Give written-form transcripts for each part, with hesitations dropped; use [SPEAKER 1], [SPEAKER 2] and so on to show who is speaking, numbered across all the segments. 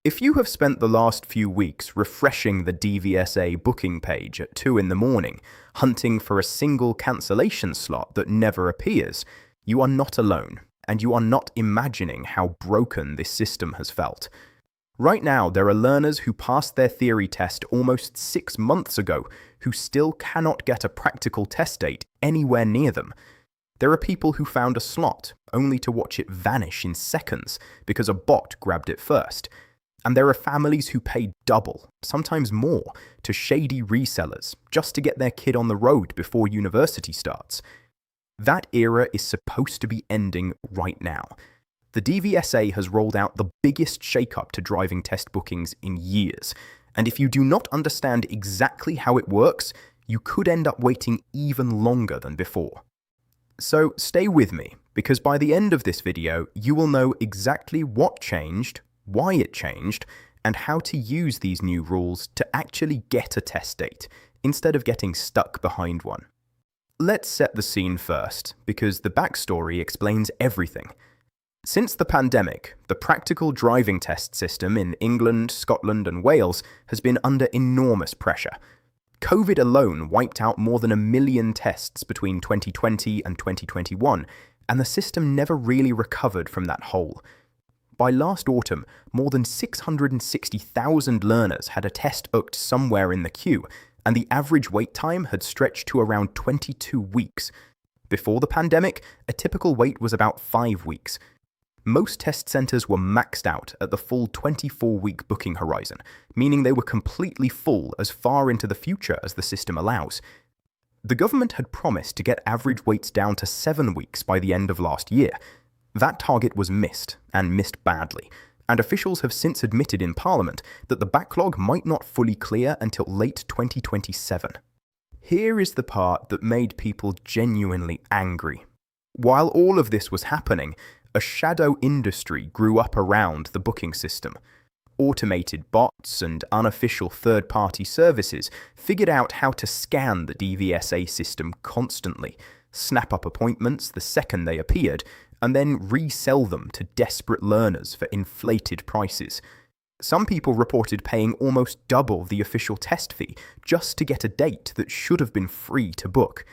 [SPEAKER 1] If you have spent the last few weeks refreshing the DVSA booking page at 2 in the morning, hunting for a single cancellation slot that never appears, you are not alone, and you are not imagining how broken this system has felt. Right now, there are learners who passed their theory test almost 6 months ago who still cannot get a practical test date anywhere near them. There are people who found a slot only to watch it vanish in seconds because a bot grabbed it first. And there are families who pay double, sometimes more, to shady resellers just to get their kid on the road before university starts. That era is supposed to be ending right now. The DVSA has rolled out the biggest shakeup to driving test bookings in years, and if you do not understand exactly how it works, you could end up waiting even longer than before. So stay with me, because by the end of this video, you will know exactly what changed, why it changed, and how to use these new rules to actually get a test date, instead of getting stuck behind one. Let's set the scene first, because the backstory explains everything. Since the pandemic, the practical driving test system in England, Scotland, and Wales has been under enormous pressure. COVID alone wiped out more than 1 million tests between 2020 and 2021, and the system never really recovered from that hole. By last autumn, more than 660,000 learners had a test booked somewhere in the queue, and the average wait time had stretched to around 22 weeks. Before the pandemic, a typical wait was about 5 weeks. Most test centres were maxed out at the full 24-week booking horizon, meaning they were completely full as far into the future as the system allows. The government had promised to get average waits down to 7 weeks by the end of last year. That target was missed, and missed badly, and officials have since admitted in Parliament that the backlog might not fully clear until late 2027. Here is the part that made people genuinely angry. While all of this was happening, a shadow industry grew up around the booking system. Automated bots and unofficial third-party services figured out how to scan the DVSA system constantly, snap up appointments the second they appeared, and then resell them to desperate learners for inflated prices. Some people reported paying almost double the official test fee just to get a date that should have been free to book.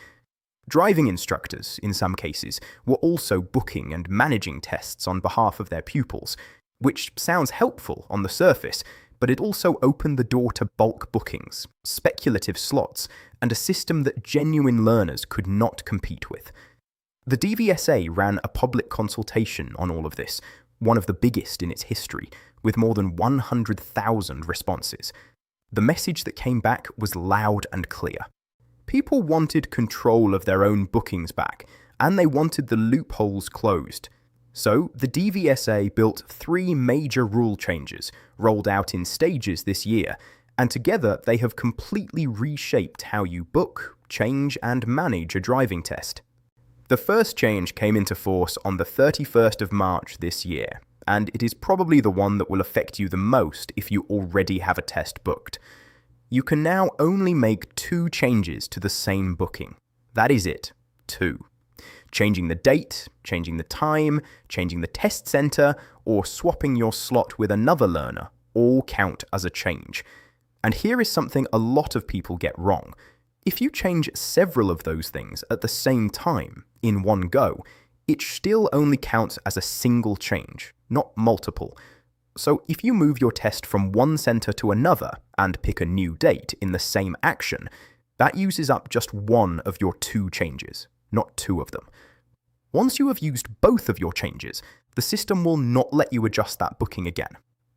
[SPEAKER 1] Driving instructors, in some cases, were also booking and managing tests on behalf of their pupils, which sounds helpful on the surface, but it also opened the door to bulk bookings, speculative slots, and a system that genuine learners could not compete with. The DVSA ran a public consultation on all of this, one of the biggest in its history, with more than 100,000 responses. The message that came back was loud and clear. People wanted control of their own bookings back, and they wanted the loopholes closed. So, the DVSA built 3 major rule changes, rolled out in stages this year, and together they have completely reshaped how you book, change, and manage a driving test. The first change came into force on the 31st of March this year, and it is probably the one that will affect you the most if you already have a test booked. You can now only make 2 changes to the same booking. That is it. 2. Changing the date, changing the time, changing the test centre, or swapping your slot with another learner all count as a change. And here is something a lot of people get wrong. If you change several of those things at the same time, in one go, it still only counts as a single change, not multiple. So if you move your test from one centre to another and pick a new date in the same action, that uses up just one of your 2 changes, not 2 of them. Once you have used both of your changes, the system will not let you adjust that booking again.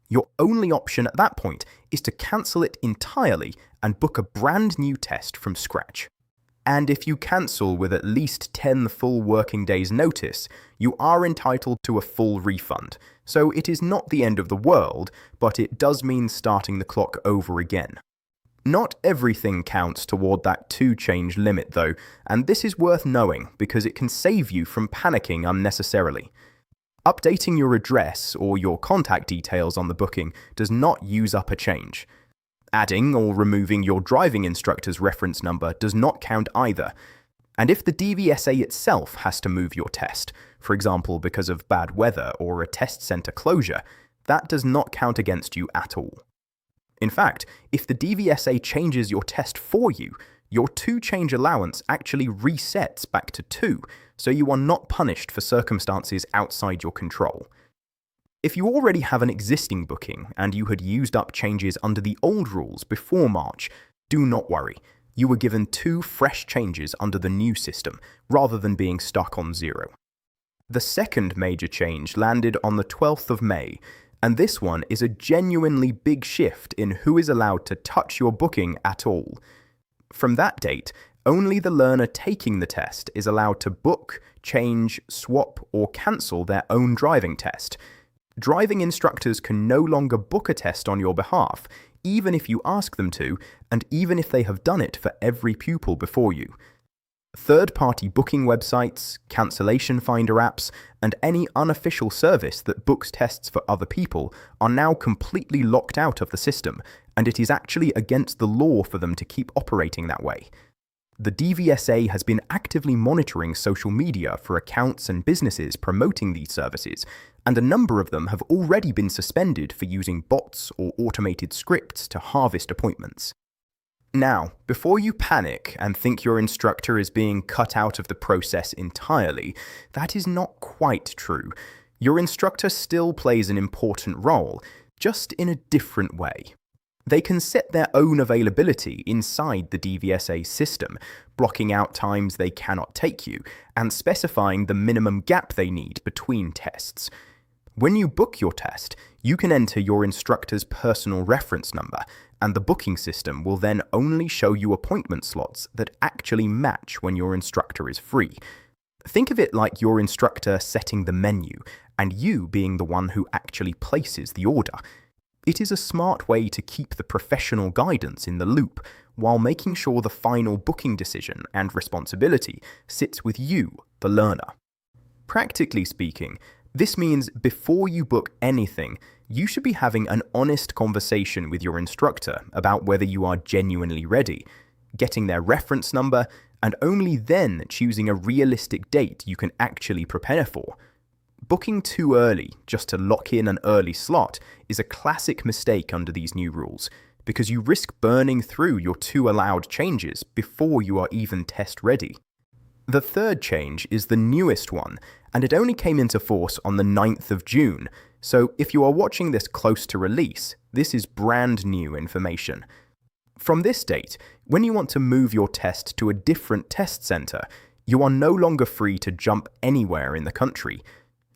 [SPEAKER 1] Your only option at that point is to cancel it entirely and book a brand new test from scratch. And if you cancel with at least 10 full working days' notice, you are entitled to a full refund. So it is not the end of the world, but it does mean starting the clock over again. Not everything counts toward that 2 change limit though, and this is worth knowing because it can save you from panicking unnecessarily. Updating your address or your contact details on the booking does not use up a change. Adding or removing your driving instructor's reference number does not count either. And if the DVSA itself has to move your test, for example because of bad weather or a test centre closure, that does not count against you at all. In fact, if the DVSA changes your test for you, your 2-change allowance actually resets back to 2, so you are not punished for circumstances outside your control. If you already have an existing booking and you had used up changes under the old rules before March, do not worry. You were given 2 fresh changes under the new system, rather than being stuck on 0. The second major change landed on the 12th of May, and this one is a genuinely big shift in who is allowed to touch your booking at all. From that date, only the learner taking the test is allowed to book, change, swap, or cancel their own driving test. Driving instructors can no longer book a test on your behalf, even if you ask them to, and even if they have done it for every pupil before you. Third-party booking websites, cancellation finder apps, and any unofficial service that books tests for other people are now completely locked out of the system, and it is actually against the law for them to keep operating that way. The DVSA has been actively monitoring social media for accounts and businesses promoting these services, and a number of them have already been suspended for using bots or automated scripts to harvest appointments. Now, before you panic and think your instructor is being cut out of the process entirely, that is not quite true. Your instructor still plays an important role, just in a different way. They can set their own availability inside the DVSA system, blocking out times they cannot take you, and specifying the minimum gap they need between tests. When you book your test, you can enter your instructor's personal reference number, and the booking system will then only show you appointment slots that actually match when your instructor is free. Think of it like your instructor setting the menu, and you being the one who actually places the order. It is a smart way to keep the professional guidance in the loop, while making sure the final booking decision and responsibility sits with you, the learner. Practically speaking, this means before you book anything, you should be having an honest conversation with your instructor about whether you are genuinely ready, getting their reference number, and only then choosing a realistic date you can actually prepare for. Booking too early just to lock in an early slot is a classic mistake under these new rules, because you risk burning through your 2 allowed changes before you are even test ready. The third change is the newest one, and it only came into force on the 9th of June, so if you are watching this close to release, this is brand new information. From this date, when you want to move your test to a different test center, you are no longer free to jump anywhere in the country.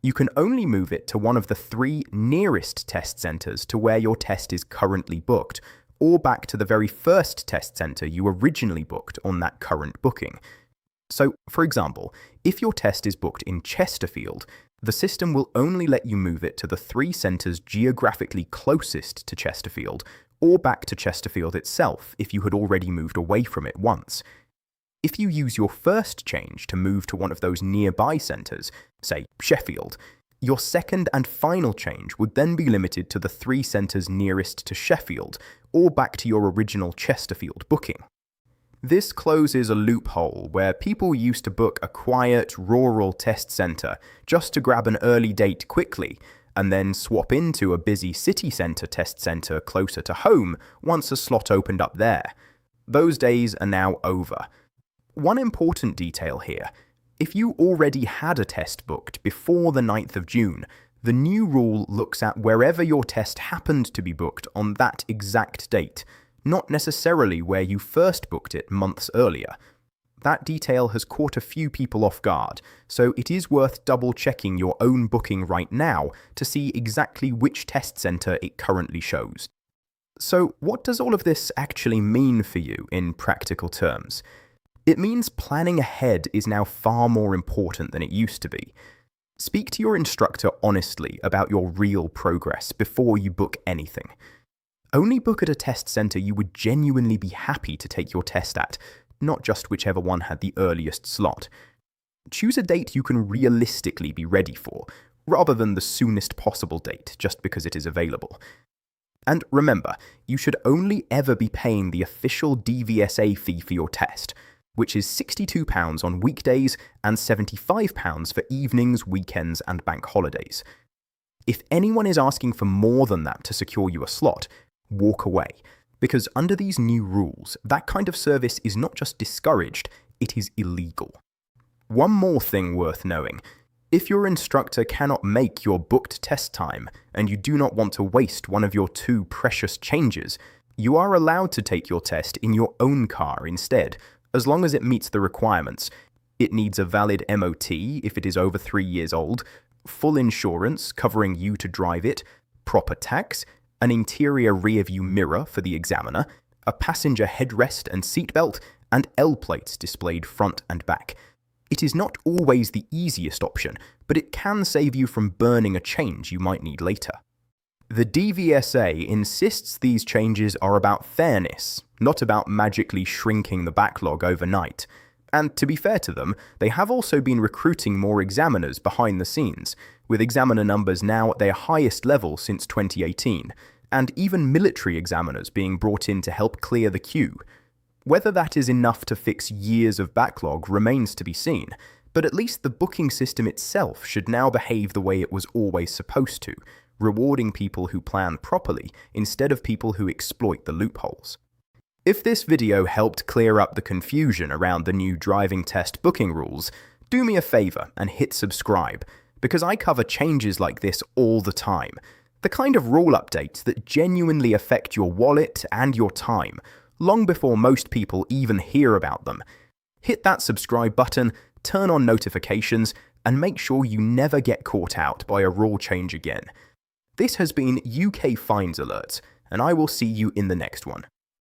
[SPEAKER 1] You can only move it to one of the 3 nearest test centers to where your test is currently booked, or back to the very first test center you originally booked on that current booking. So, for example, if your test is booked in Chesterfield, the system will only let you move it to the 3 centers geographically closest to Chesterfield, or back to Chesterfield itself if you had already moved away from it once. If you use your first change to move to one of those nearby centres, say Sheffield, your second and final change would then be limited to the 3 centres nearest to Sheffield, or back to your original Chesterfield booking. This closes a loophole where people used to book a quiet, rural test centre just to grab an early date quickly, and then swap into a busy city centre test centre closer to home once a slot opened up there. Those days are now over. One important detail here: if you already had a test booked before the 9th of June, the new rule looks at wherever your test happened to be booked on that exact date, not necessarily where you first booked it months earlier. That detail has caught a few people off guard, so it is worth double-checking your own booking right now to see exactly which test centre it currently shows. So what does all of this actually mean for you in practical terms? It means planning ahead is now far more important than it used to be. Speak to your instructor honestly about your real progress before you book anything. Only book at a test centre you would genuinely be happy to take your test at, not just whichever one had the earliest slot. Choose a date you can realistically be ready for, rather than the soonest possible date just because it is available. And remember, you should only ever be paying the official DVSA fee for your test, which is £62 on weekdays and £75 for evenings, weekends, and bank holidays. If anyone is asking for more than that to secure you a slot, walk away. Because under these new rules, that kind of service is not just discouraged, it is illegal. One more thing worth knowing. If your instructor cannot make your booked test time, and you do not want to waste one of your 2 precious changes, you are allowed to take your test in your own car instead, as long as it meets the requirements. It needs a valid MOT if it is over 3 years old, full insurance covering you to drive it, proper tax, an interior rear-view mirror for the examiner, a passenger headrest and seatbelt, and L plates displayed front and back. It is not always the easiest option, but it can save you from burning a change you might need later. The DVSA insists these changes are about fairness, not about magically shrinking the backlog overnight. And to be fair to them, they have also been recruiting more examiners behind the scenes, with examiner numbers now at their highest level since 2018, and even military examiners being brought in to help clear the queue. Whether that is enough to fix years of backlog remains to be seen, but at least the booking system itself should now behave the way it was always supposed to, rewarding people who plan properly instead of people who exploit the loopholes. If this video helped clear up the confusion around the new driving test booking rules, do me a favor and hit subscribe, because I cover changes like this all the time. The kind of rule updates that genuinely affect your wallet and your time, long before most people even hear about them. Hit that subscribe button, turn on notifications, and make sure you never get caught out by a rule change again. This has been UK Fines Alerts, and I will see you in the next one.